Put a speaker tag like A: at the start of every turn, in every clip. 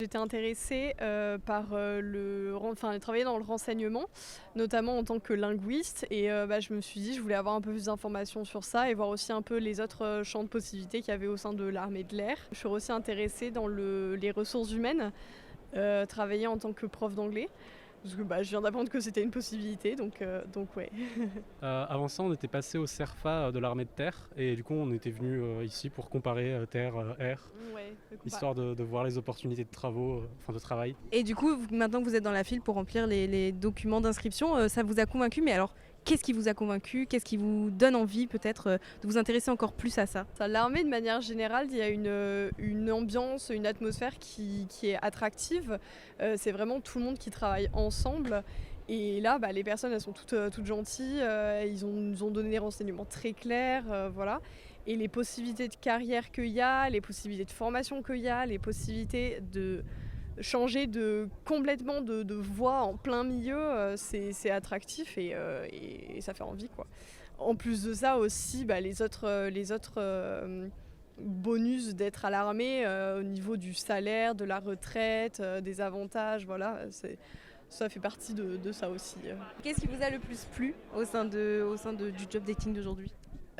A: J'étais intéressée par travailler dans le renseignement, notamment en tant que linguiste. Et je me suis dit, je voulais avoir un peu plus d'informations sur ça et voir aussi un peu les autres champs de possibilités qu'il y avait au sein de l'armée de l'air. Je suis aussi intéressée dans les ressources humaines, travailler en tant que prof d'anglais. Parce que je viens d'apprendre que c'était une possibilité, donc ouais.
B: Avant ça, on était passé au CERFA de l'armée de terre et du coup, on était venu ici pour comparer terre-air,
A: Ouais,
B: histoire de voir les opportunités de travaux, de travail.
C: Et du coup, maintenant que vous êtes dans la file pour remplir les documents d'inscription, ça vous a convaincu, mais alors qu'est-ce qui vous a convaincu? Qu'est-ce qui vous donne envie peut-être de vous intéresser encore plus à ça?
A: L'armée, de manière générale, il y a une ambiance, une atmosphère qui est attractive. C'est vraiment tout le monde qui travaille ensemble. Et là, les personnes, elles sont toutes gentilles. Ils nous ont donné des renseignements très clairs. Voilà. Et les possibilités de carrière qu'il y a, les possibilités de formation qu'il y a, les possibilités de changer complètement de voie en plein milieu, c'est attractif et ça fait envie, quoi. En plus de ça aussi, les autres bonus d'être à l'armée au niveau du salaire, de la retraite, des avantages, voilà, ça fait partie de ça aussi.
C: Qu'est-ce qui vous a le plus plu du job dating d'aujourd'hui?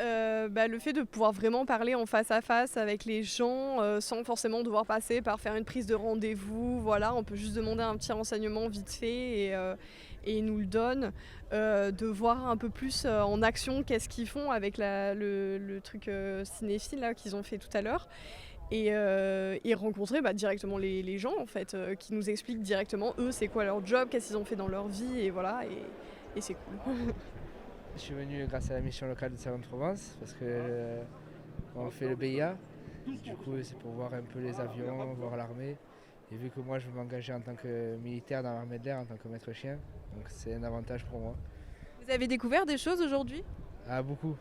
A: Le fait de pouvoir vraiment parler en face à face avec les gens sans forcément devoir passer par faire une prise de rendez-vous. Voilà, on peut juste demander un petit renseignement vite fait et ils nous le donnent. De voir un peu plus en action qu'est-ce qu'ils font avec le truc cinéphile là, qu'ils ont fait tout à l'heure. Et rencontrer directement les gens en fait, qui nous expliquent directement eux c'est quoi leur job, qu'est-ce qu'ils ont fait dans leur vie et voilà, et c'est cool.
D: Je suis venu grâce à la mission locale de Salon-de-Provence parce que on fait le BIA. Du coup, c'est pour voir un peu les avions, voir l'armée. Et vu que moi, je veux m'engager en tant que militaire dans l'armée de l'air, en tant que maître chien, donc c'est un avantage pour moi.
C: Vous avez découvert des choses aujourd'hui?
D: Ah, beaucoup.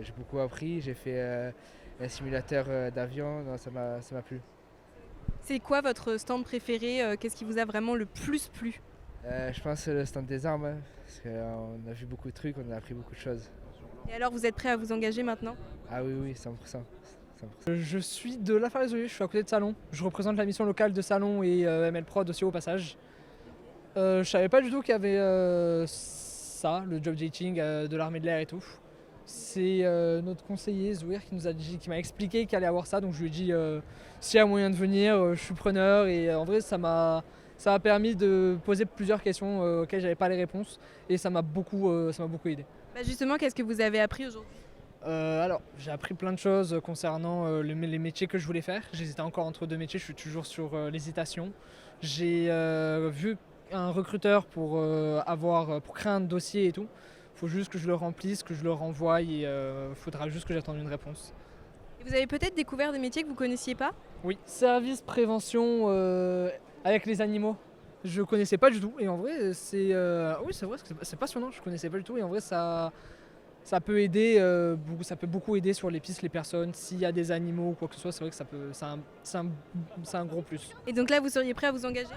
D: J'ai beaucoup appris. J'ai fait un simulateur d'avion. Non, ça m'a plu.
C: C'est quoi votre stand préféré? Qu'est-ce qui vous a vraiment le plus plu?
D: Je pense le stand des armes, hein, parce qu'on a vu beaucoup de trucs, on a appris beaucoup de choses.
C: Et alors, vous êtes prêt à vous engager maintenant?
D: Ah oui, 100%.
E: Je suis de La Faré-Zouillet, je suis à côté de Salon. Je représente la mission locale de Salon et ML Prod aussi au passage. Je savais pas du tout qu'il y avait ça, le job dating de l'armée de l'air et tout. C'est notre conseiller Zouir qui m'a expliqué qu'il allait avoir ça, donc je lui ai dit s'il y a moyen de venir, je suis preneur. Et en vrai, ça m'a permis de poser plusieurs questions auxquelles j'avais pas les réponses et ça m'a beaucoup aidé.
C: Justement, qu'est-ce que vous avez appris aujourd'hui?
E: Alors, j'ai appris plein de choses concernant les métiers que je voulais faire. J'hésitais encore entre deux métiers, je suis toujours sur l'hésitation. J'ai vu un recruteur pour créer un dossier et tout. Il faut juste que je le remplisse, que je le renvoie et il faudra juste que j'attende une réponse.
C: Et vous avez peut-être découvert des métiers que vous connaissiez pas?
E: Oui, service prévention avec les animaux. Je connaissais pas du tout et en vrai oui, c'est vrai, c'est passionnant, je connaissais pas du tout et en vrai ça peut aider, ça peut beaucoup aider sur les pistes, les personnes, s'il y a des animaux ou quoi que ce soit, c'est vrai que c'est un gros plus.
C: Et donc là, vous seriez prêt à vous engager?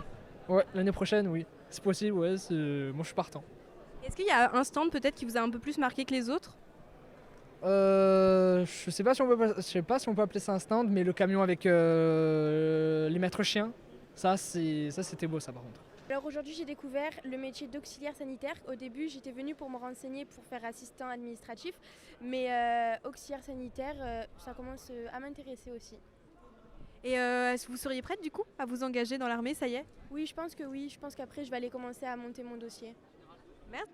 E: Ouais, l'année prochaine, oui, c'est possible, ouais, moi je suis partant.
C: Est-ce qu'il y a un stand peut-être qui vous a un peu plus marqué que les autres?
E: Je sais pas si on peut appeler ça un stand, mais le camion avec les maîtres chiens, ça c'était beau ça par contre.
F: Alors aujourd'hui j'ai découvert le métier d'auxiliaire sanitaire. Au début j'étais venue pour me renseigner pour faire assistant administratif, mais auxiliaire sanitaire ça commence à m'intéresser aussi.
C: Et est-ce que vous seriez prête du coup à vous engager dans l'armée, ça y est?
F: Oui, je pense que oui, je pense qu'après je vais aller commencer à monter mon dossier.
C: Merci.